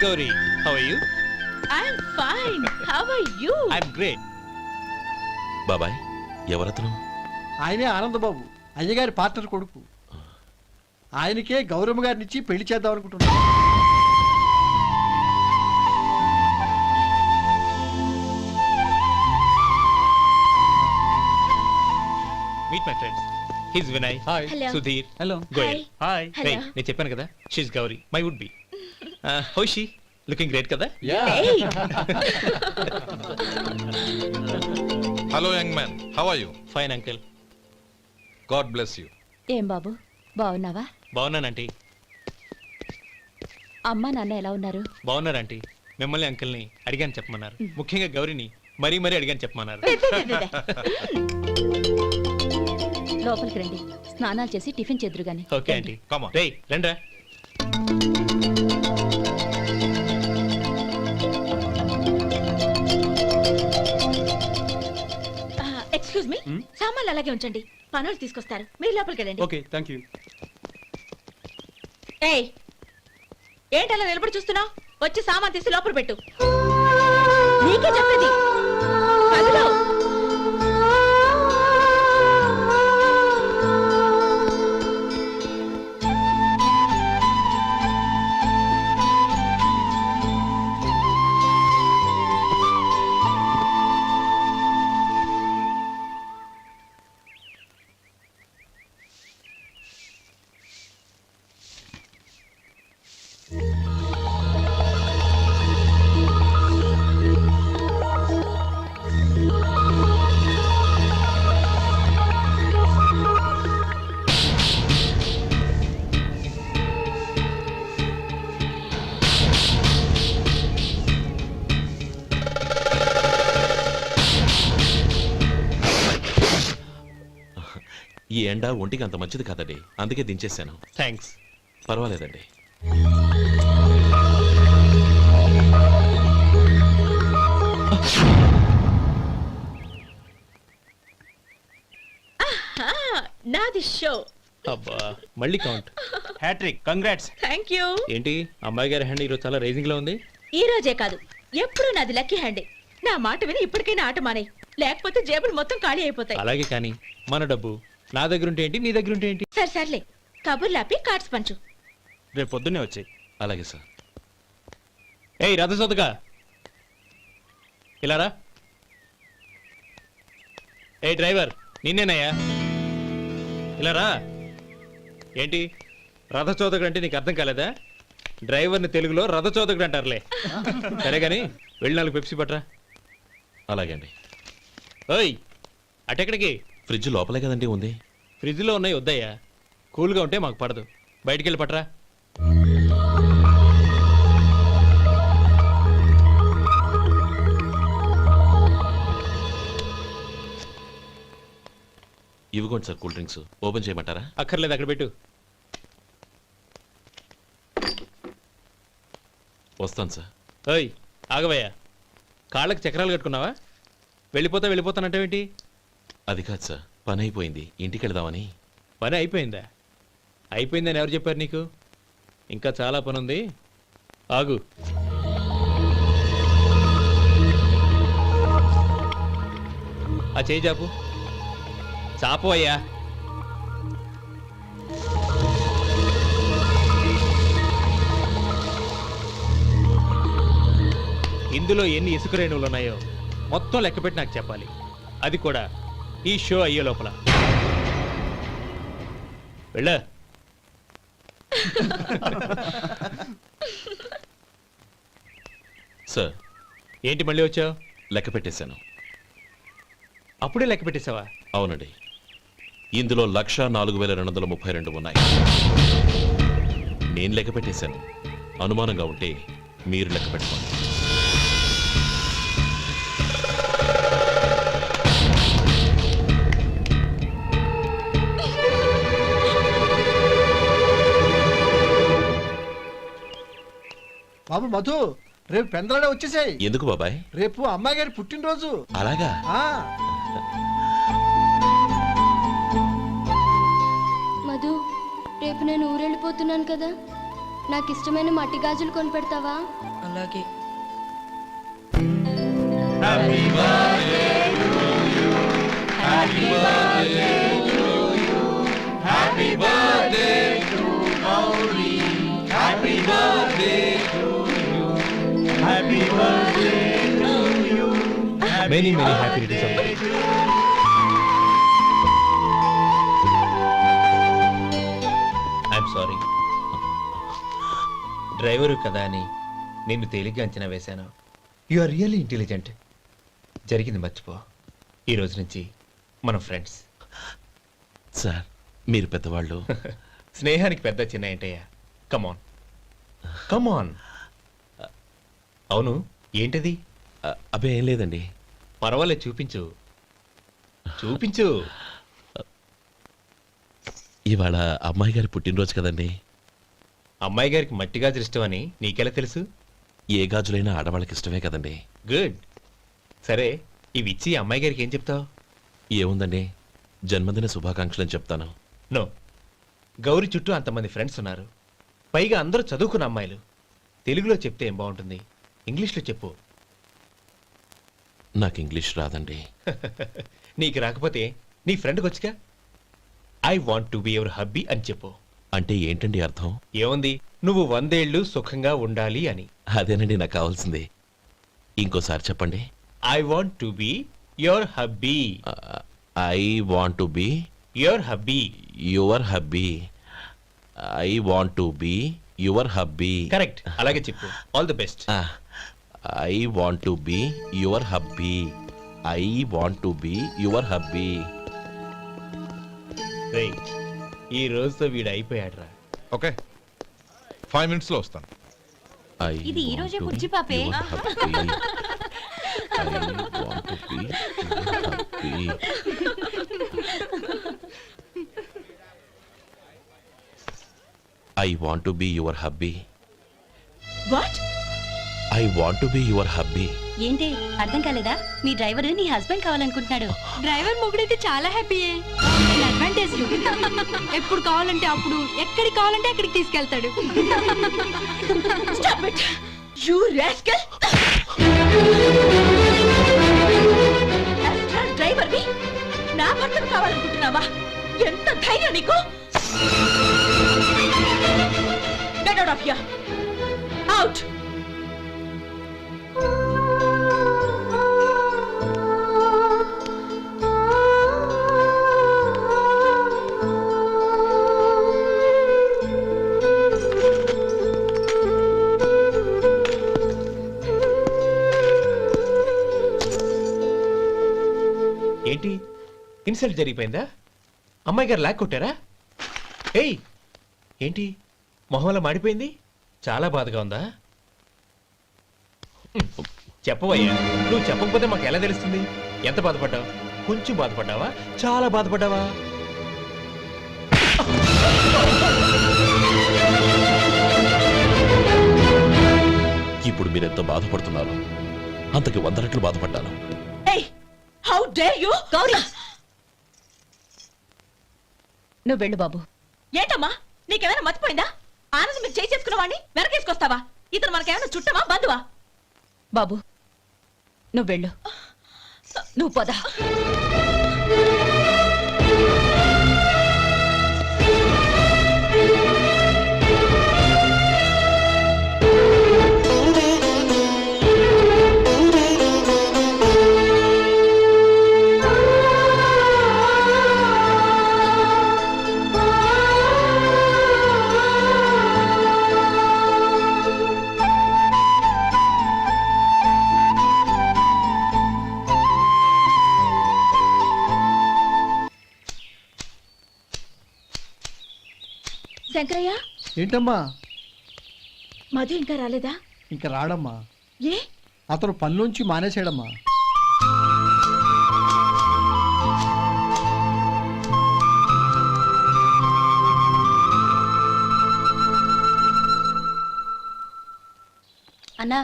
Gauri. How are you? I'm fine. How are you? I'm great. బాబాయ్ ఎవరతను? ఆయనే ఆనందబాబు, అయ్యగారి పార్ట్నర్ కొడుకు. ఆయనకే గౌరమ్మ గారిని ఇచ్చి పెళ్లి చేద్దాం అనుకుంటున్నాను. Meet my friends. He's Vinay. Hi. Hello. Sudhir. Hello. Goyal. Hi. Hey, Hello. నేను చెప్పాను కదా. She's Gauri. My would be. How is she? Looking great కదా? Hey. Hello, young man. How are you? Fine, uncle. God bless you. ఏం బాబు బాగున్నావా? బాగున్నానంటీ. అమ్మ నాన్న ఎలా ఉన్నారు? బాగున్నారు ఆంటీ. మిమ్మల్ని అంకుల్ని అడిగాను చెప్పమన్నారు. ముఖ్యంగా గౌరిని మరీ అడిగాను చెప్పమన్నారు. లోపలికి రండి, స్నానాలు చేసి టిఫిన్ చేద్దురు గాని. Okay aunty. Come on. రేయ్ రండ్రా. ఎక్స్క్యూజ్ మీ, సామాన్లు అలాగే ఉంచండి, పనులు తీసుకొస్తారు. మీరు లోపలికి వెళ్ళండి. Okay, thank you. ఏయ్, ఏంటలా నిలబడి చూస్తున్నావు? వచ్చి సామాన్ తీసి లోపల పెట్టు. నీకే చెప్పేది. కదులు. ఈ ఎండ ఒంటికి అంత మంచిది కాదండి, అందుకే దించేశాను. థ్యాంక్స్. పర్వాలేదండి. నాది షో. అబ్బా మళ్ళీ count. Hat-trick, congrats. Thank you. ఏంటి అమ్మాయి గారి హ్యాండ్ ఈరోజు చాలా రైజింగ్ లో ఉంది. ఈ రోజే కాదు, ఎప్పుడు నాది లక్కీ హ్యాండే. నా మాట విని ఇప్పటికైనా ఆట మానే, లేకపోతే జేబులు మొత్తం ఖాళీ అయిపోతాయి. అలాగే కానీ మన డబ్బు నా దగ్గర ఉంటే ఏంటి, నీ దగ్గర ఉంటే ఏంటి? సర్లే, కబుర్లాపి కార్డ్స్ పంచు. రేపు పొద్దున్నే వచ్చాయి. అలాగే సార్. ఏయ్ రథసోదగా ఇలా రా. ఏ డ్రైవర్ నిన్నేనయ్యా, ఇలా రా. ఏంటి రథచోదకుడు అంటే నీకు అర్థం కాలేదా? డ్రైవర్ని తెలుగులో రథచోదకుడు అంటారులే. సరే గాని వెళ్ళి 4 పెప్సీ పట్రా. అలాగే అండి. ఓయ్ అటెక్కడికి? ఫ్రిడ్జ్ లోపలే కదండి ఉంది. ఫ్రిడ్జ్లో ఉన్నాయి వద్దయ్యా, కూల్గా ఉంటే మాకు పడదు. బయటికి వెళ్ళి పట్రా. ఇవ్వకోండి సార్, కూల్ డ్రింక్స్. ఓపెన్ చేయమంటారా? అక్కర్లేదు, అక్కడ పెట్టు. వస్తాను సార్. ఓయ్ ఆగవయ్యా, కాళ్ళకి చక్రాలు కట్టుకున్నావా? వెళ్ళిపోతానంటావేంటి? అది కాదు సార్, పని అయిపోయింది, ఇంటికి వెళదామని. పని అయిపోయిందా? అయిపోయిందని ఎవరు చెప్పారు నీకు? ఇంకా చాలా పని ఉంది, ఆగు. ఆ చేయి చాపు. చాపు అయ్యా. ఇందులో ఎన్ని ఇసుక రేణువులు ఉన్నాయో మొత్తం లెక్కపెట్టి నాకు చెప్పాలి. అది కూడా ఈ షో అయ్యే లోపల. వెళ్ళ. సార్ ఏంటి మళ్ళీ వచ్చావు? లెక్క పెట్టేశాను. అప్పుడే లెక్క పెట్టేశావా? అవునండి, ఇందులో 1,04,232 ఉన్నాయి. నేను లెక్క పెట్టేశాను. అనుమానంగా ఉంటే మీరు లెక్క పెట్టుకోండి. బాబు మధు, రేపు పెందలాడే వచ్చేసాయి. ఎందుకు బాబాయ్? రేపు అమ్మాయి గారి పుట్టినరోజు. అలాగా? మధు, రేపు నేను ఊరెళ్ళిపోతున్నాను కదా. నాకు ఇష్టమైన మట్టి గాజులు కొనిపెడతావా? అలాగే. Many many happy returns. I'm sorry. Driver కదా అని నిన్ను తేలిగ్గా అంచనా వేశాను. You are really intelligent. జరిగింది మర్చిపో. ఈ రోజు నుంచి మనం ఫ్రెండ్స్. సార్ మీరు పెద్దవాళ్ళు. స్నేహానికి పెద్ద చిన్న ఏంటయ్యా? కమాన్ కమాన్. అవును, ఏంటది? అబ్బే ఏం లేదండి. పర్వాలేదు, చూపించు చూపించు. ఇవాళ అమ్మాయి గారి పుట్టినరోజు కదండి. అమ్మాయి గారికి మట్టి గాజులు ఇష్టమని నీకెలా తెలుసు? ఏ గాజులైనా ఆడవాళ్ళకి ఇష్టమే కదండి. గుడ్. సరే, ఇవి ఇచ్చి అమ్మాయి గారికి ఏం చెప్తావు? ఏముందండి, జన్మదిన శుభాకాంక్షలు అని చెప్తాను. నో, గౌరీ చుట్టూ అంతమంది ఫ్రెండ్స్ ఉన్నారు. పైగా అందరూ చదువుకున్న అమ్మాయిలు. తెలుగులో చెప్తే ఏం బాగుంటుంది? ఇంగ్లీష్లో చెప్పు. నాకు ఇంగ్లీష్ రాదండి. నీకు రాకపోతే నీ ఫ్రెండ్కి వచ్చిగా I want to be your hubby అని చెప్పు. అంటే ఏంటండి అర్థం? ఏముంది, నువ్వు 100 ఏళ్ళు సుఖంగా ఉండాలి అని. అదేనండి నాకు కావాల్సింది. ఇంకోసారి చెప్పండి. I want to be your hubby. I want to be your hubby. Your hubby. I want to be your hubby. Correct, అలాగే చెప్పు. All the best. I want to be your hubby. I want to be your hubby. ఈ రోజుతో వీడు అయిపోయాడ్రా. Okay, 5 minutes లో వస్తాను. ఇది ఈ రోజే బుజ్జి పాపే. I want to be your hubby. What? I want to be your hubby. ఏంటి అర్థం కాలేదా? మీ డ్రైవర్ నీ హస్బెండ్ కావాలనుకుంటున్నాడు. డ్రైవర్ మొగుడైతే చాలా హ్యాపీయే. అడ్వాంటేజ్ ఎప్పుడు కావాలంటే అప్పుడు, ఎక్కడికి కావాలంటే అక్కడికి తీసుకెళ్తాడు. Stop it! You rascal! Driver వి నా భర్తను కావాలనుకుంటున్నావా? ఎంత ధైర్యం నీకు? Get out of here! Out! ఏంటి, ఇన్సల్ట్ జరిగిపోయిందా? అమ్మాయి గారు లాక్ కొట్టారా? ఏయ్, ఏంటి మొహంలో మాడిపోయింది? చాలా బాధగా ఉందా? చెప్పవయ్యా. నువ్వు చెప్పకపోతే మాకు ఎలా తెలుస్తుంది? ఎంత బాధపడ్డావు? కొంచెం బాధపడ్డావా? చాలా బాధపడ్డావా? ఇప్పుడు మీరెంత బాధపడుతున్నారు, అంతకి 100 రెట్లు బాధపడ్డాను. Hey! How dare you? Gauri, నువ్వు వెళ్ళు బాబు. ఏంటమ్మా, నీకేమైనా మర్చిపోయిందా? ఆనందం మీరు చేసుకున్న వాడిని వెనకేసుకొస్తావా? ఇతను మనకేమైనా చుట్టమా, బంధువా? బాబు నువ్వు వెళ్ళు. నువ్వు పద. శంకరయ్య, ఏంటమ్మా? మధు ఇంకా రాలేదా? ఇంకా రాడమ్మా. ఏ? అతను పనిలోంచి మానేసాడమ్మా. అన్నా,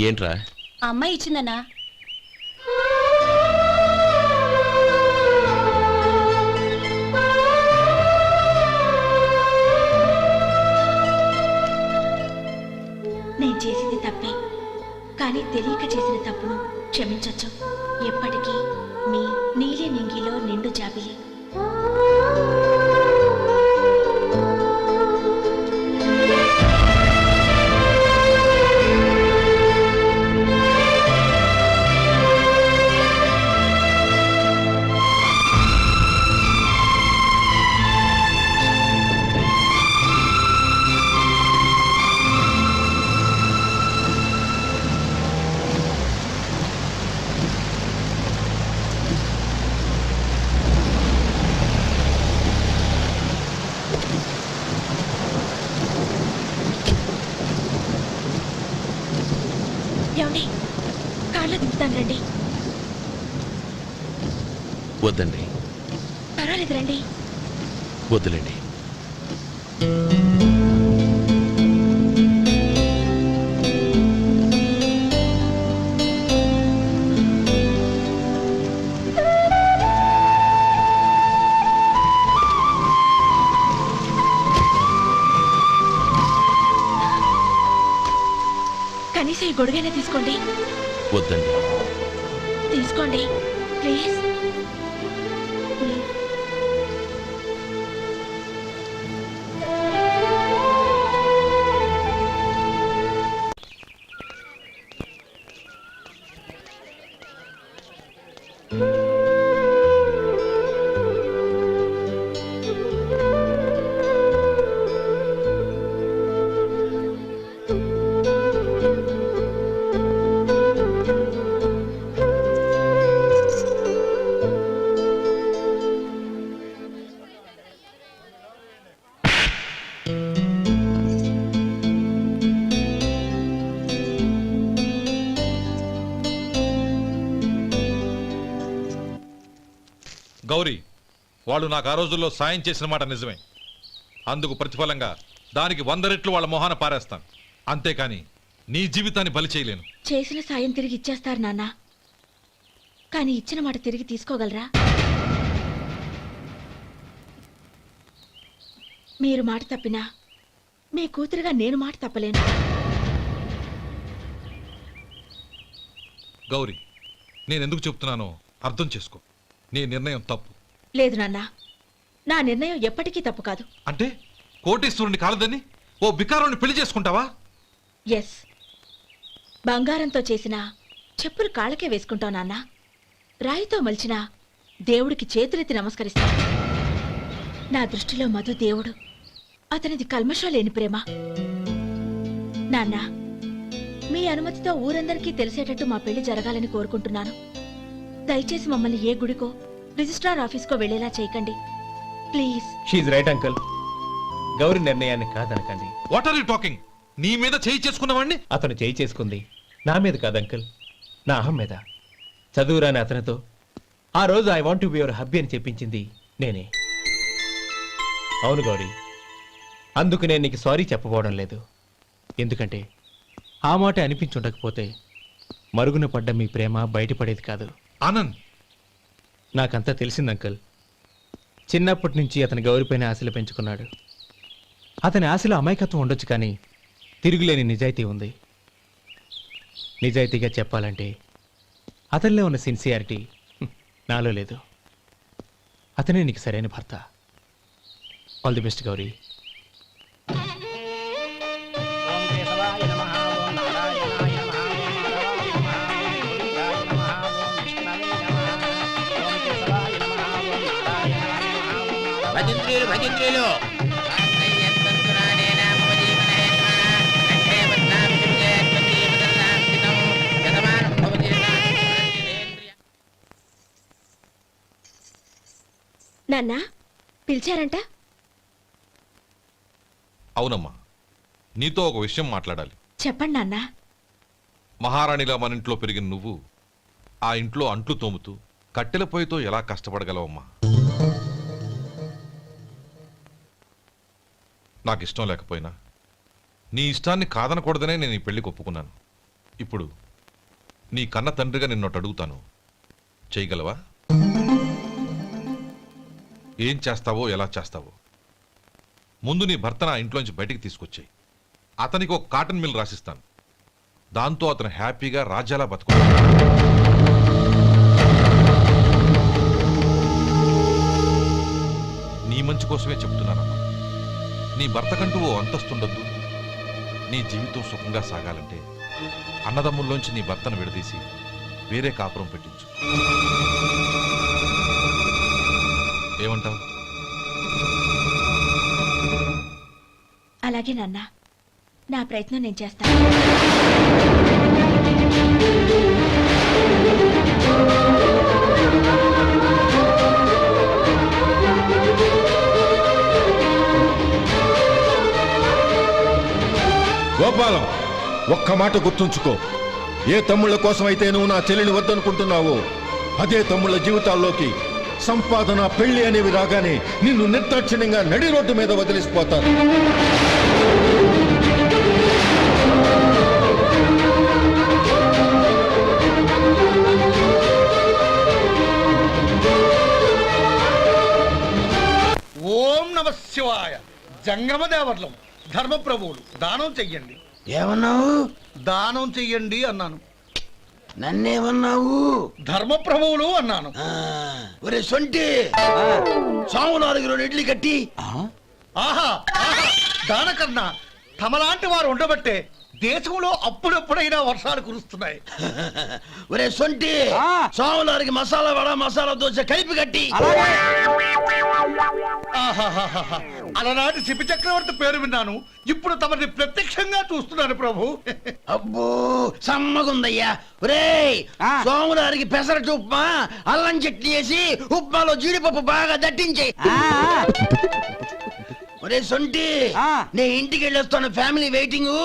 ఏంట్రా? ఆ అమ్మాయి ఇచ్చిందన్నా. కానీ తెలియక చేసిన తప్పును క్షమించొచ్చు. ఎప్పటికీ మీ నీలి నింగిలో నిండు జాబిలి. ఏమండి, కార్లో దింపుతాను రండి. వద్దండి, పర్వాలేదు రండి. వద్దులేండి. కనీసం ఈ గొడుగైనా తీసుకోండి. వద్దండి. తీసుకోండి ప్లీజ్. గౌరీ, వాళ్ళు నాకు ఆ రోజుల్లో సాయం చేసిన మాట నిజమే. అందుకు ప్రతిఫలంగా దానికి 100 రెట్లు వాళ్ళ మొహాన పారేస్తాను. అంతేకాని నీ జీవితాన్ని బలి చేయలేను. చేసిన సాయం తిరిగి ఇచ్చేస్తారు నాన్న, కానీ ఇచ్చిన మాట తిరిగి తీసుకోగలరా? మీరు మాట తప్పినా మీ కూతురుగా నేను మాట తప్పలేను. గౌరీ, నేనెందుకు చెప్తున్నానో అర్థం చేసుకో. నీ నిర్ణయం తప్పు. లేదు నాన్న, నా నిర్ణయం ఎప్పటికీ తప్పు కాదు. అంటే కోటీశ్వరుని కాలదని ఓ బికారుని పెళ్లి చేసుకుంటావా? ఎస్, బంగారంతో చేసిన చెప్పులు కాళ్ళకే వేసుకుంటావు నాన్న. రాయితో మలిచిన దేవుడికి చేతులెత్తి నమస్కరిస్తాను. నా దృష్టిలో మధు దేవుడు, అతనిది కల్మషం లేని ప్రేమ. నాన్న, మీ అనుమతితో ఊరందరికీ తెలిసేటట్టు మా పెళ్లి జరగాలని కోరుకుంటున్నాను. దయచేసి మమ్మల్ని ఏ గుడికో రిజిస్ట్రార్ ఆఫీస్కో వెళ్లేలా చేయకండి please. She's right uncle. Gauri నిర్ణయాన్ని కాదనకండి. What are you talking? నీ మీద చేయి చేసుకున్నవాడిని అతను చేయి చేసుకుంది నా మీద కాదు అంకుల్, నా అహం మీద. చదువురాని అతనితో ఆ రోజు I want to be your hubby అని చెప్పించింది నేనే. అవును గౌరీ, అందుకు నేను నీకు సారీ చెప్పబోవడం లేదు. ఎందుకంటే ఆ మాట అనిపించుండకపోతే మరుగున పడ్డ మీ ప్రేమ బయటపడేది కాదు. ఆనంద్, నాకంతా తెలిసింది అంకుల్. చిన్నప్పటి నుంచి అతని గౌరీపైన ఆశలు పెంచుకున్నాడు. అతని ఆశలో అమాయకత్వం ఉండొచ్చు, కానీ తిరుగులేని నిజాయితీ ఉంది. నిజాయితీగా చెప్పాలంటే అతనిలో ఉన్న సిన్సియారిటీ నాలో లేదు. అతనే నీకు సరైన భర్త. All the best Gauri. భజంత్రీలు నాన్న, పిలిచారంట? అవునమ్మా, నీతో ఒక విషయం మాట్లాడాలి. చెప్పండి నాన్న. మహారాణిలా మన ఇంట్లో పెరిగిన నువ్వు ఆ ఇంట్లో అంట్లు తోముతూ కట్టెల పొయ్యితో ఎలా కష్టపడగలవమ్మా? నాకు ఇష్టం లేకపోయినా నీ ఇష్టాన్ని కాదనకూడదనే నేను ఈ పెళ్లికి ఒప్పుకున్నాను. ఇప్పుడు నీ కన్న తండ్రిగా నిన్నొట్టు అడుగుతాను, చేయగలవా? ఏం చేస్తావో, ఎలా చేస్తావో ముందు నీ భర్తను ఆ ఇంట్లోంచి బయటికి తీసుకొచ్చాయి. అతనికి ఒక కాటన్ మిల్ రాసిస్తాను. దాంతో అతను హ్యాపీగా రాజ్యాలా బతుకుతాడు. నీ మంచి కోసమే చెప్తున్నానమ్మా. నీ భర్తకంటూ ఓ అంతస్తుండొద్దు. నీ జీవితం సుఖంగా సాగాలంటే అన్నదమ్ముల్లోంచి నీ భర్తను విడదీసి వేరే కాపురం పెట్టించు. ఏమంటావు? అలాగే నాన్న, నా ప్రయత్నం నేను చేస్తాను. గోపాలం, ఒక్క మాట గుర్తుంచుకో. ఏ తమ్ముళ్ళ కోసమైతే నువ్వు నా చెల్లిని వద్దనుకుంటున్నావో అదే తమ్ముళ్ళ జీవితాల్లోకి సంపాదన, పెళ్లి అనేవి రాగానే నిన్ను నిర్దాక్షిణ్యంగా నడి రోడ్డు మీద వదిలిసిపోతారు. ఓం నమ శివాయ. జంగమ దేవర్లం, ధర్మప్రభువులు, దానం చెయ్యండి. ఏమన్నావు? దానం చెయ్యండి అన్నాను. నన్నేమన్నావు? ధర్మప్రభువులు అన్నాను. ఒరే సొంటి, సామునాలుగు 2 ఇడ్లీ కట్టి. ఆహా ఆహా, దానకన్నా తమలాంటి వారు ఉండబట్టే దేశంలో అప్పుడప్పుడైనా వర్షాలు కురుస్తున్నాయి. ఒరే సొంటి, సామునాలుగు మసాలా వడ, మసాలా దోశ కలిపి కట్టి. ఆహాహాహా, అలనాటి శిపి చక్రవర్తి పేరు విన్నాను, ఇప్పుడు తమని ప్రత్యక్షంగా చూస్తున్నాను ప్రభు. అబ్బో సమ్మగుందయ్యా. ఒరే సోములారికి పెసరట్టు ఉప్మా, అల్లం చట్నీ వేసి ఉప్మాలో జీడిపప్పు బాగా దట్టించేయి. ఒరే సొంటి, నే ఇంటికి వెళ్ళొస్తాను, ఫ్యామిలీ వెయిటింగ్.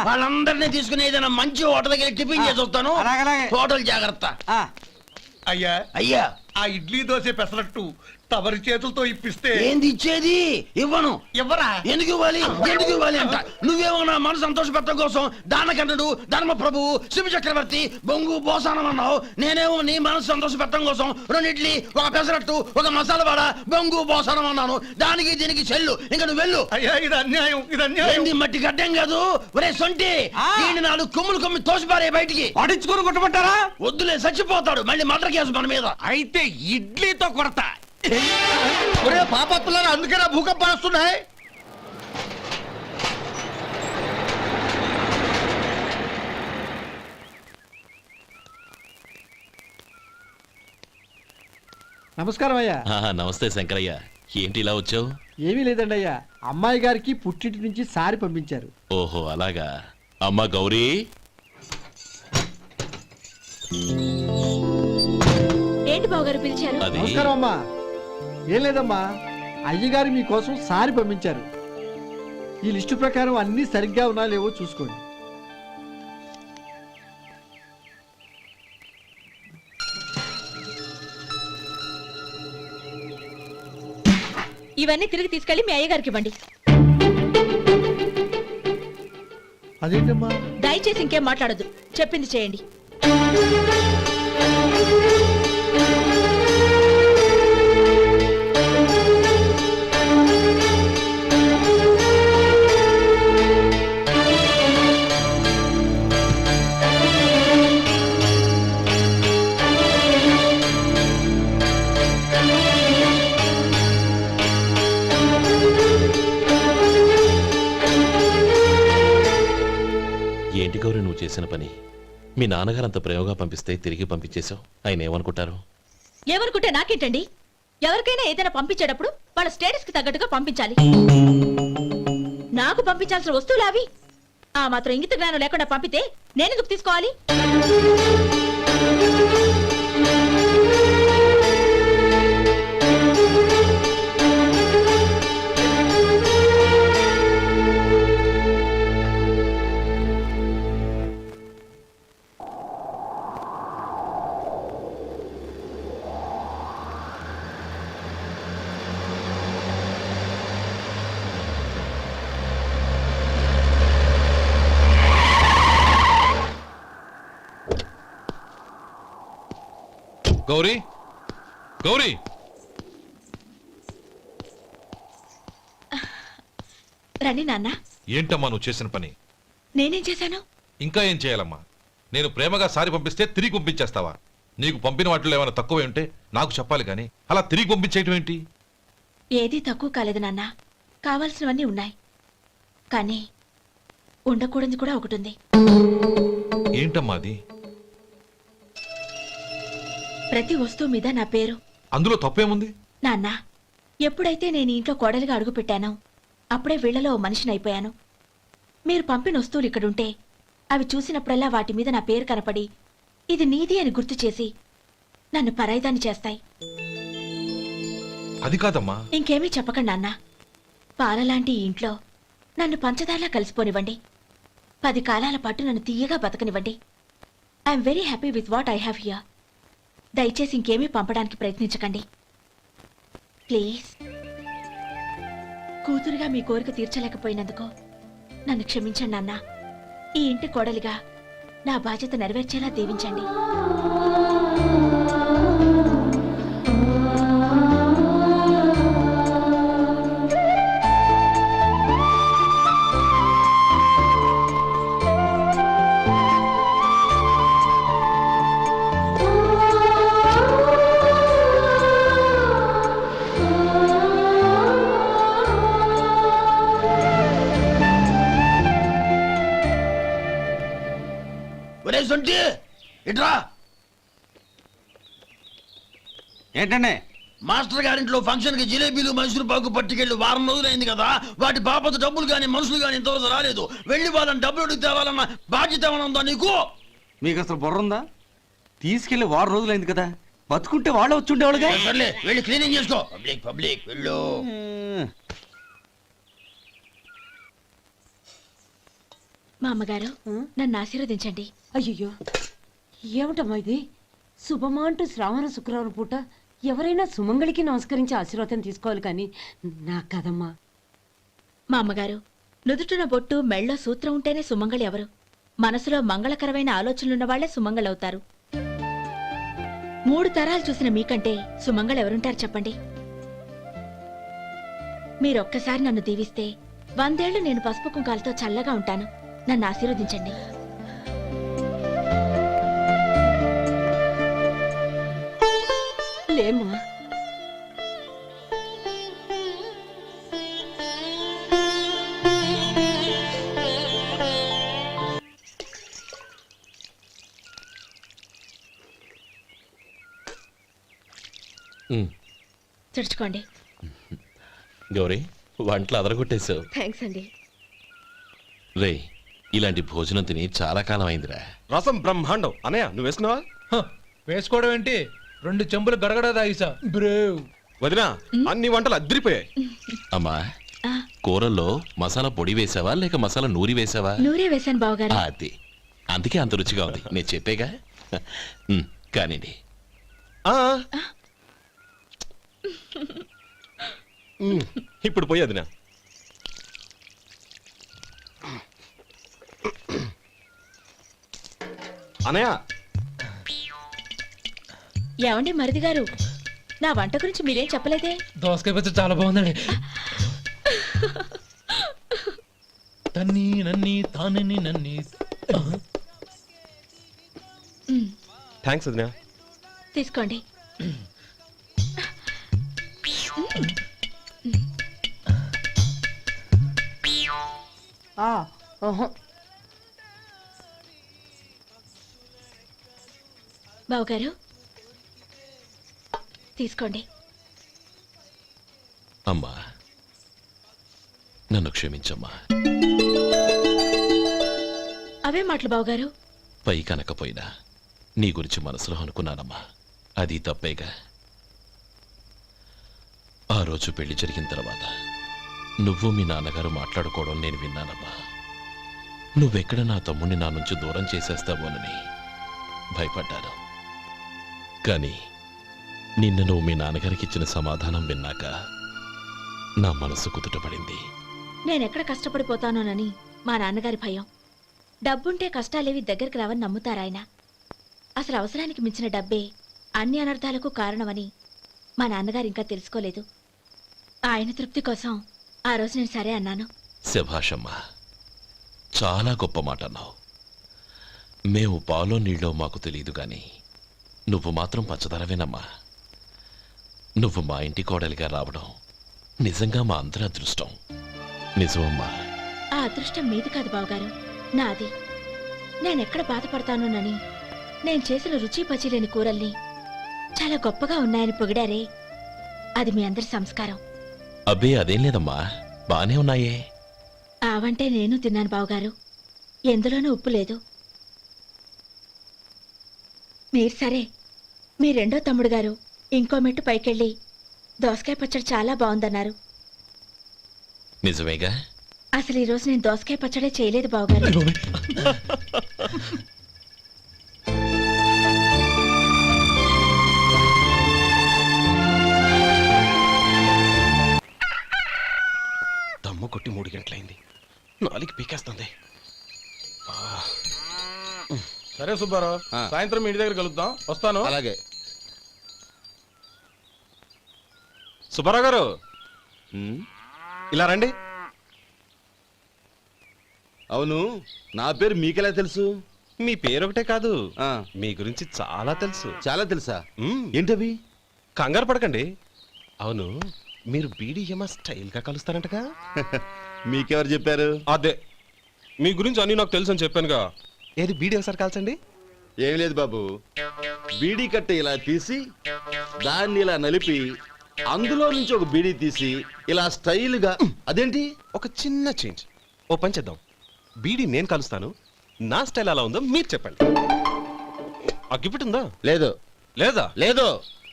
వాళ్ళందరినీ తీసుకుని ఏదైనా మంచి హోటల్ దగ్గర టిఫిన్ చేసి వస్తాను. హోటల్ జాగ్రత్త. అయ్యా అయ్యా, ఆ ఇడ్లీ దోశ పెసరట్టు తమరి చేతులతో ఇప్పిస్తే. ఏంది ఇచ్చేది? ఇవ్వను. ఎవరా? ఎందుకు ఇవ్వాలి? ఎందుకు ఇవ్వాలి అంట. నువ్వేమో నా మనసు సంతోషపెట్టడం కోసం దానకన్నుడు, ధర్మ ప్రభువు, శివ చక్రవర్తి, బొంగు బోసానం అన్నావు. నేనేమో నీ మనసు సంతోషపెట్టడం కోసం 2 ఇడ్లీ, ఒక పెసరట్టు, ఒక మసాలా వడ, బొంగు బోసానం అన్నాను. దానికి దీనికి చెల్లు. ఇంకా నువ్వు వెళ్ళు. అయ్యా ఇది అన్యాయం, ఇది అన్యాయం. ఏంది మట్టి గడ్డం కాదు. ఒరే సొంటి, దీన్ని 4 కొమ్ములు కొమ్మి తోసిపారే బయటికి. పడించుకొని కొట్టమంటారా? వద్దులే, చచ్చిపోతాడు. మళ్ళీ మర్డర్ కేసు మన మీద. అయితే ఇడ్లీతో కొడతా. ఒరే పాపత్తులారా, అందుకేనా భూకంపాలు వస్తున్నాయి? నమస్కారం అయ్యా. నమస్తే శంకరయ్య, ఏంటి ఇలా వచ్చావు? ఏమీ లేదండి అయ్యా, అమ్మాయి గారికి పుట్టింటి నుంచి సారి పంపించారు. ఓహో అలాగా. అమ్మా గౌరీ, ఏంటి బావగారు పిలిచారు? అది నమస్కారం అమ్మా. ఏం లేదమ్మా, అయ్యగారు మీకోసం సారి పంపించారు. ఈ లిస్టు ప్రకారం అన్ని సరిగ్గా ఉన్నా లేవో చూసుకోండి. ఇవన్నీ తిరిగి తీసుకెళ్లి మీ అయ్యగారికి ఇవ్వండి. అదేంటమ్మా? దయచేసి ఇంకేం మాట్లాడొద్దు, చెప్పింది చేయండి. ఏంటి గౌరీ నువ్వు చేసిన పని? మీ నాన్నగారు అంత ప్రేమగా పంపిస్తే తిరిగి పంపించేశావు. ఆయన ఏమనుకుంటారు? ఏమనుకుంటే నాకేంటండి? ఎవరికైనా ఏదైనా పంపించేటప్పుడు వాళ్ళ స్టేటస్ కి తగ్గట్టుగా పంపించాలి. నాకు పంపించాల్సిన వస్తువులు అవి. ఆ మాత్రం ఇంగిత జ్ఞానం లేకుండా పంపితే నేనెందుకు తీసుకోవాలి? గౌరీ, గౌరీ, రండి నాన్న. ఏంటమ్మా నువ్వు చేసిన పని? నేనేం చేశాను? ఇంకా ఏం చేయాలమ్మా? నేను ప్రేమగా సారి పంపిస్తే తిరిగి పంపించేస్తావా? నీకు పంపిన వాటిలో ఏమైనా తక్కువ ఉంటే నాకు చెప్పాలి కానీ అలా తిరిగి పంపించేయటం ఏంటి? ఏదీ తక్కువ కాలేదు నాన్న. కావాల్సినవన్నీ ఉన్నాయి, కానీ ఉండకూడదు కూడా ఒకటి ఉంది. ఏంటమ్మా అది? ప్రతి వస్తువు మీద నా పేరు. అందులో తప్పేముంది? నాన్న, ఎప్పుడైతే నేను ఇంట్లో కోడలిగా అడుగుపెట్టానో అప్పుడే వీళ్లలో ఓ మనిషిని అయిపోయాను. మీరు పంపిన వస్తువులు ఇక్కడుంటే అవి చూసినప్పుడల్లా వాటి మీద నా పేరు కనపడి ఇది నీది అని గుర్తు చేసి నన్ను పరాయిదాన్ని చేస్తాయి. అది కాదమ్మా. ఇంకేమీ చెప్పకండి నాన్న. పాలలాంటి ఈ ఇంట్లో నన్ను పంచదారలా కలిసిపోనివ్వండి. 10 కాలాల పాటు నన్ను తీయగా బతకనివ్వండి. I'm very happy with what I have here. దయచేసి ఇంకేమీ పంపడానికి ప్రయత్నించకండి ప్లీజ్. కూతురుగా మీ కోరిక తీర్చలేకపోయినందుకు నన్ను క్షమించండి నాన్న. ఈ ఇంటి కోడలిగా నా బాధ్యత నెరవేర్చేలా దీవించండి. ఒరే సొంటి, ఇట్రా. ఏంటండి? మాస్టర్ గారింట్లో ఫంక్షన్ కి జిలేబీలు మైసూరు పాకు పట్టుకెళ్ళి వారం రోజులైంది కదా. వాటి బాపత డబ్బులు కానీ మనుషులు కానీ ఇంతవరకు రాలేదు. వెళ్ళి వాళ్ళని డబ్బులు అడిగి తేవాలన్న బాధ్యత ఏమైనా ఉందా నీకు? మీకు అసలు బుర్ర ఉందా? తీసుకెళ్లి 6 రోజులైంది కదా, బతుకుంటే వాళ్ళు వచ్చి ఉండేవాళ్ళుగా. సర్లే, వెళ్ళి క్లీనింగ్ చేసుకో. పబ్లిక్ పబ్లిక్ వెళ్ళు. మా అమ్మగారు నన్ను ఆశీర్వదించండి. అయ్యో, ఏమిటమ్మా ఇది? శుభమా అంటూ శ్రావణ శుక్రవారం పూట ఎవరైనా సుమంగళికి నమస్కరించి ఆశీర్వాదం తీసుకోవాలి కానీ నా కదమ్మా. మా అమ్మగారు, నుదుటిన బొట్టు మెళ్ళో సూత్రం ఉంటేనే సుమంగళి ఎవరు? మనసులో మంగళకరమైన ఆలోచనలున్న వాళ్లే సుమంగళవుతారు. 3 తరాలు చూసిన మీకంటే సుమంగళ ఎవరుంటారు చెప్పండి? మీరొక్కసారి నన్ను దీవిస్తే 100 ఏళ్లు నేను పసుపు కుంకాలతో చల్లగా ఉంటాను. నన్ను ఆశీర్వదించండి. లేమ్మా, తుడుచుకోండి. గౌరీ, వంటలు అదరగొట్టేశావు. థ్యాంక్స్ అండి. రే, ఇలాంటి భోజనం తిని చాలా కాలం అయిందిరా. రసం బ్రహ్మాండం. అనయ్య, నువ్వు వేసినావా? వేసుకోవడం ఏంటి? 2 చెంబులు గడగడ తాగిసా బ్రేవ్. వదినా, అన్ని వంటలు అద్దరిపోయాయి. అమ్మా, ఆ, కూరల్లో మసాలా పొడి వేసావా లేక మసాలా నూరి వేసావా? నూరే వేశాను బావగారు. అది అందుకే అంత రుచిగా ఉంది. నేను చెప్పేగా. కానివ్వండి. ఇప్పుడు పోయి వదినా. అనయ్య, ఏమండి మరిది గారు, నా వంట గురించి మీరేం చెప్పలేదే? దోసకాయ పచ్చడి చాలా బాగుందండి. తన్ని నన్ని తానని నన్ని. థ్యాంక్స్ వదినా. తీసుకోండి. బావగారు, తీసుకోండి. అమ్మా, నన్ను క్షమించమ్మా. అవే మాటలు బావగారు. పై కనకపోయినా నీ గురించి మనసులో అనుకున్నానమ్మా. అది తప్పేగా. ఆ రోజు పెళ్లి జరిగిన తర్వాత నువ్వు మీ నాన్నగారు మాట్లాడుకోవడం నేను విన్నానమ్మా. నువ్వెక్కడ నా తమ్ముడిని నా నుంచి దూరం చేసేస్తావోనని భయపడ్డాను. కానీ నిన్న నువ్వు మీ నాన్నగారికి ఇచ్చిన సమాధానం విన్నాక నా మనసు కుదుటపడింది. నేనెక్కడ కష్టపడిపోతానోనని మా నాన్నగారి భయం. డబ్బుంటే కష్టాలేవి దగ్గరికి రావని నమ్ముతారాయన. అసలు అవసరానికి మించిన డబ్బే అన్ని అనర్థాలకు కారణమని మా నాన్నగారు ఇంకా తెలుసుకోలేదు. ఆయన తృప్తి కోసం ఆ రోజు నేను సరే అన్నాను. శభాషమ్మా, చాలా గొప్ప మాట అన్నావు. మేము పాలో నీళ్ళో మాకు తెలియదు గాని నువ్వు మాత్రం పచ్చదనవేనమ్మా. నువ్వు మా ఇంటి కోడలిగా రావడం నిజంగా మా అందరి అదృష్టం. నిజమమ్మా. ఆ అదృష్టం మీది కాదు బావగారు, నాది. నేనెక్కడ బాధపడతానోనని నేను చేసిన రుచి పచిలేని కూరల్ని చాలా గొప్పగా ఉన్నాయని పొగిడారే, అది మీ అందరి సంస్కారం. అబ్బే అదేం లేదమ్మా, బానే ఉన్నాయే. ఆవంటే నేను తిన్నాను బావగారు, ఎందులోనూ ఉప్పు లేదు. మీరు సరే, మీ రెండో తమ్ముడు గారు ఇంకో మెట్టు పైకెళ్ళి దోసకాయ పచ్చడి చాలా బాగుందన్నారు. నిజమేగా? అసలు ఈరోజు నేను దోసకాయ పచ్చడే చేయలేదు బావగారు. దమ్ము కొట్టి 3 గంటలైంది, 4 పీకేస్తుంది. సరే సుబ్బారావు, సాయంత్రం ఇంటి దగ్గర కలుద్దాం. వస్తాను. అలాగే. సుబ్బారావు గారు ఇలా రండి. అవును, నా పేరు మీకెలా తెలుసు? మీ పేరు ఒకటే కాదు, మీ గురించి చాలా తెలుసు. చాలా తెలుసా? ఏంటవి? కంగారు పడకండి. అవును, మీరు బీడీఎం స్టైల్ గా కలుస్తారంటగా? మీకెవరు చెప్పారు? అదే, మీ గురించి అన్ని నాకు తెలుసు అని చెప్పానుగా. ఏది బీడీ ఒకసారి కాల్చండి. ఏం లేదు బాబు, బీడీ కట్ట ఇలా తీసి దాన్ని ఇలా నలిపి అందులో నుంచి ఒక బీడీ తీసి ఇలా స్టైల్గా. అదేంటి? ఒక చిన్న చేంజ్. ఓ పని చేద్దాం, బీడీ నేను కలుస్తాను, నా స్టైల్ అలా ఉందో మీరు చెప్పండి. అగ్గిపెట్టి ఉందా? లేదు. లేదా? లేదు.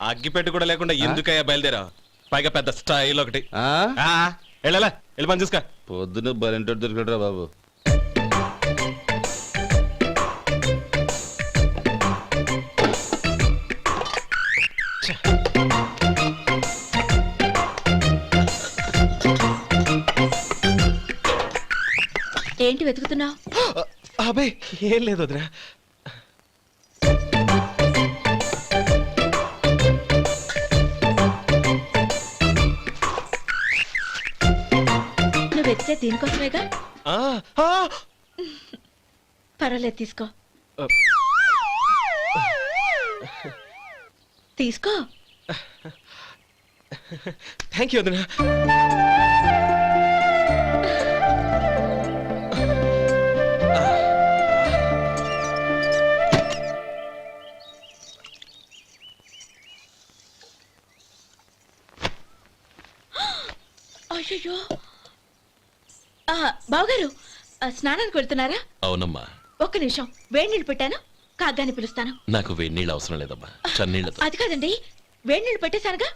అగ్గిపెట్టి కూడా లేకుండా ఎందుకయ్యా బయలుదేరా? పైగా పెద్ద స్టైల్ ఒకటి. వెళ్ళాలా, వెళ్ళి పని చూసుకో. పొద్దున బలింటోడు దొరికడరా బాబు. ఏంటి వెతుకుతున్నావు? అబే ఏం లేదు వదినా. నువ్వు వెతికే దీనికోసమేగా. పర్వాలేదు, తీసుకో. తీసుకో. థ్యాంక్ యూ వదినా. అయ్యో, బావగారు స్నానానికి వెళ్తున్నారా? అవునమ్మా. ఒక్క నిమిషం, వేడి నీళ్ళు పెట్టాను, కాగ్గాని పిలుస్తాను. నాకు వేడినీళ్ళు అవసరం లేదమ్మా, చన్నీళ్ళతో. అది కాదండి, వేడి నీళ్ళు పెట్టేశానుగా,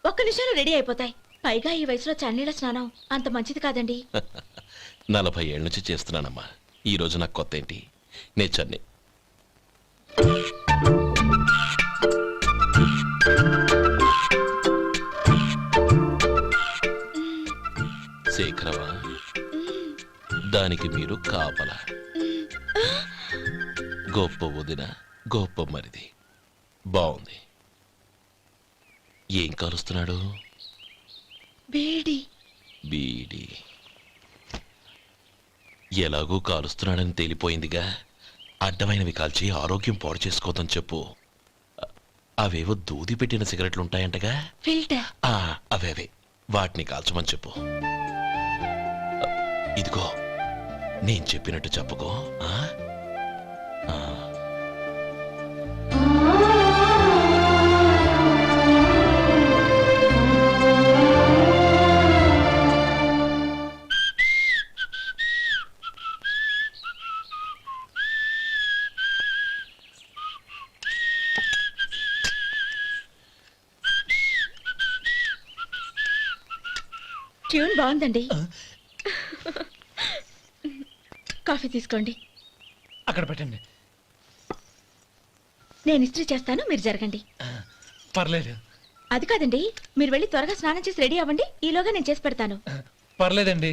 ఒక్క నిమిషంలో రెడీ అయిపోతాయి. పైగా ఈ వయసులో చన్నీళ్ళ స్నానం అంత మంచిది కాదండి. 40 ఏళ్ళ నుంచి చేస్తున్నానమ్మా, ఈ రోజు నాకు కొత్త ఏంటి? నే చన్నీ. శేఖరవా, దానికి మీరు కాపలా. గొప్ప వదిన, గొప్ప మరిది. బాగుంది. ఏం కాలుస్తున్నాడు? బీడి. బీడి ఎలాగూ కాలుస్తున్నాడని తేలిపోయిందిగా. అడ్డమైనవి కాల్చి ఆరోగ్యం పాడు చేసుకోదని చెప్పు. అవేవో దూది పెట్టిన సిగరెట్లు ఉంటాయంటగా, ఫిల్టర్. అవే వాటిని కాల్చమని చెప్పు. ఇదిగో నేను చెప్పినట్టు చెప్పుకో. ట్యూన్ బాగుందండి. కాఫీ తీసుకోండి. అక్కడ పెట్టండి. నేను ఇస్త్రీ చేస్తాను, మీరు జరగండి. పర్లేదు. అది కాదండి, మీరు వెళ్ళి త్వరగా స్నానం చేసి రెడీ అవ్వండి, ఈలోగా నేను చేసి పెడతాను. పర్లేదండి.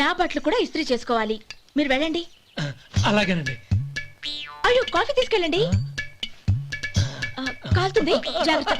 నా బట్టలు కూడా ఇస్త్రీ చేసుకోవాలి, మీరు వెళ్ళండి. అలాగేనండి. అయ్యో, కాఫీ తీసుకెళ్ళండి. కాలుతుంది, జాగ్రత్త.